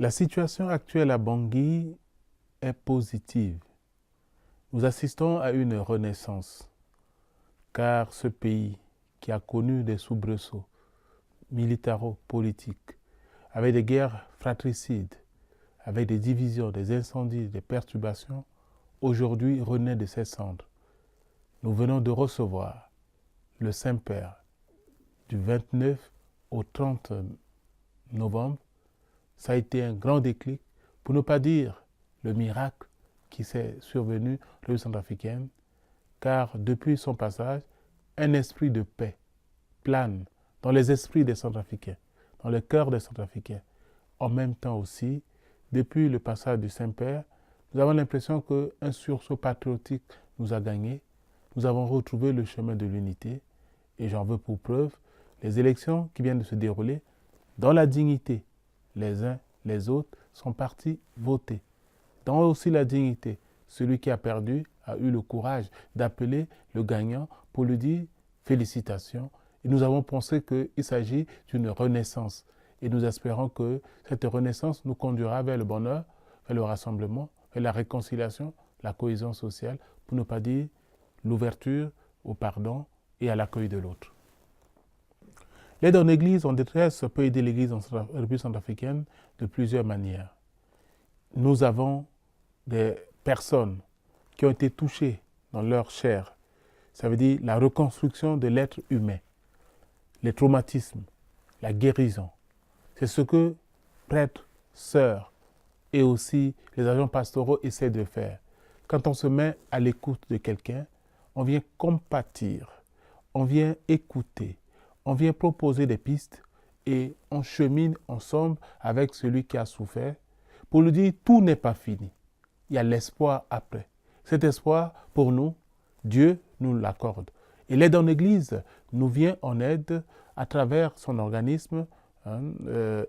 La situation actuelle à Bangui est positive. Nous assistons à une renaissance, car ce pays qui a connu des soubresauts militaro-politiques, avec des guerres fratricides, avec des divisions, des incendies, des perturbations, aujourd'hui renaît de ses cendres. Nous venons de recevoir le Saint-Père du 29 au 30 novembre. Ça a été un grand déclic, pour ne pas dire le miracle qui s'est survenu en République centrafricaine, car depuis son passage, un esprit de paix plane dans les esprits des Centrafricains, dans le cœur des Centrafricains. En même temps aussi, depuis le passage du Saint-Père, nous avons l'impression qu'un sursaut patriotique nous a gagné. Nous avons retrouvé le chemin de l'unité et j'en veux pour preuve les élections qui viennent de se dérouler dans la dignité. Les uns, les autres sont partis voter. Dans aussi la dignité, celui qui a perdu a eu le courage d'appeler le gagnant pour lui dire félicitations. Et nous avons pensé qu'il s'agit d'une renaissance. Et nous espérons que cette renaissance nous conduira vers le bonheur, vers le rassemblement, vers la réconciliation, la cohésion sociale, pour ne pas dire l'ouverture au pardon et à l'accueil de l'autre. L'aide en Église en détresse peut aider l'Église en République centrafricaine de plusieurs manières. Nous avons des personnes qui ont été touchées dans leur chair. Ça veut dire la reconstruction de l'être humain, les traumatismes, la guérison. C'est ce que prêtres, sœurs et aussi les agents pastoraux essaient de faire. Quand on se met à l'écoute de quelqu'un, on vient compatir, on vient écouter, on vient proposer des pistes et on chemine ensemble avec celui qui a souffert pour lui dire tout n'est pas fini. Il y a l'espoir après. Cet espoir, pour nous, Dieu nous l'accorde. Et l'aide en Église nous vient en aide à travers son organisme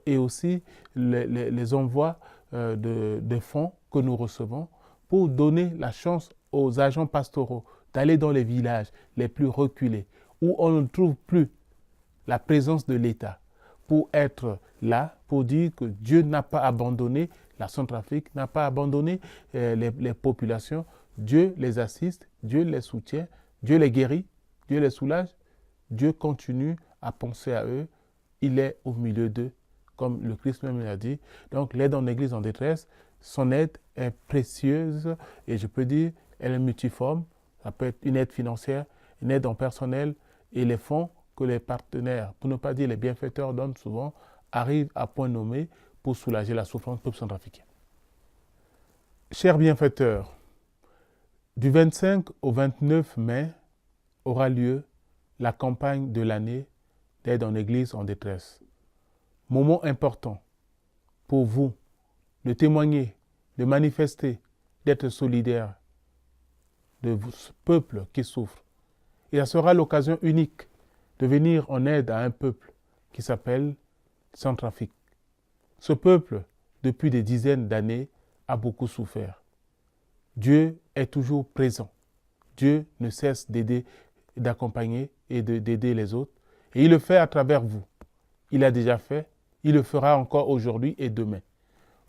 et aussi les envois de fonds que nous recevons pour donner la chance aux agents pastoraux d'aller dans les villages les plus reculés où on ne trouve plus la présence de l'État pour être là, pour dire que Dieu n'a pas abandonné la Centrafrique, n'a pas abandonné les populations. Dieu les assiste, Dieu les soutient, Dieu les guérit, Dieu les soulage. Dieu continue à penser à eux. Il est au milieu d'eux, comme le Christ même l'a dit. Donc l'aide en Église en détresse, son aide est précieuse et je peux dire, elle est multiforme. Ça peut être une aide financière, une aide en personnel et les fonds que les partenaires, pour ne pas dire les bienfaiteurs, donnent souvent, arrivent à point nommé pour soulager la souffrance du peuple centrafricain. Chers bienfaiteurs, du 25 au 29 mai aura lieu la campagne de l'année d'aide en Église en détresse. Moment important pour vous de témoigner, de manifester, d'être solidaire de ce peuple qui souffre. Et ça sera l'occasion unique de venir en aide à un peuple qui s'appelle Centrafrique. Ce peuple, depuis des dizaines d'années, a beaucoup souffert. Dieu est toujours présent. Dieu ne cesse d'aider, d'accompagner et d'aider les autres. Et il le fait à travers vous. Il a déjà fait, il le fera encore aujourd'hui et demain.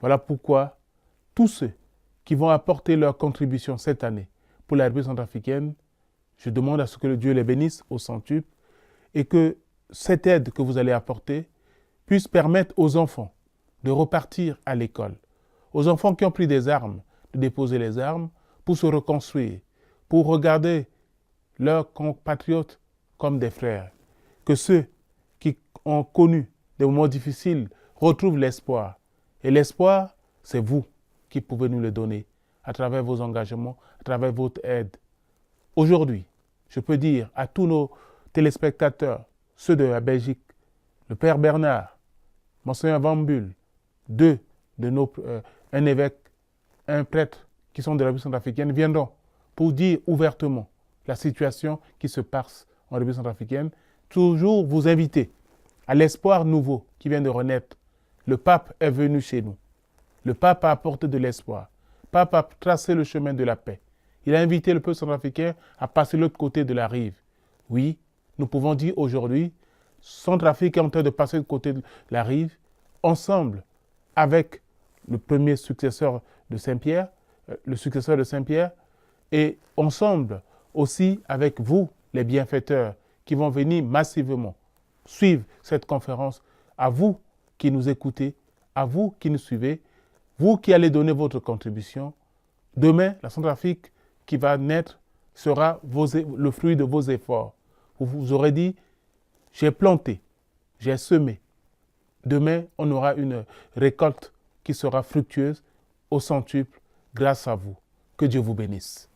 Voilà pourquoi tous ceux qui vont apporter leur contribution cette année pour la République centrafricaine, je demande à ce que Dieu les bénisse au centuple et que cette aide que vous allez apporter puisse permettre aux enfants de repartir à l'école, aux enfants qui ont pris des armes, de déposer les armes pour se reconstruire, pour regarder leurs compatriotes comme des frères. Que ceux qui ont connu des moments difficiles retrouvent l'espoir. Et l'espoir, c'est vous qui pouvez nous le donner à travers vos engagements, à travers votre aide. Aujourd'hui, je peux dire à tous nos téléspectateurs, ceux de la Belgique, le Père Bernard, Monseigneur Van Bull, un évêque, un prêtre qui sont de la République centrafricaine viendront pour dire ouvertement la situation qui se passe en République centrafricaine, toujours vous inviter à l'espoir nouveau qui vient de renaître. Le pape est venu chez nous. Le pape a apporté de l'espoir. Le pape a tracé le chemin de la paix. Il a invité le peuple centrafricain à passer de l'autre côté de la rive. Oui, nous pouvons dire aujourd'hui, Centrafrique est en train de passer du côté de la rive, ensemble, avec le premier successeur de Saint-Pierre, le successeur de Saint-Pierre, et ensemble aussi avec vous, les bienfaiteurs, qui vont venir massivement suivre cette conférence, à vous qui nous écoutez, à vous qui nous suivez, vous qui allez donner votre contribution. Demain, la Centrafrique qui va naître sera le fruit de vos efforts. Vous vous aurez dit, j'ai planté, j'ai semé. Demain, on aura une récolte qui sera fructueuse au centuple grâce à vous. Que Dieu vous bénisse.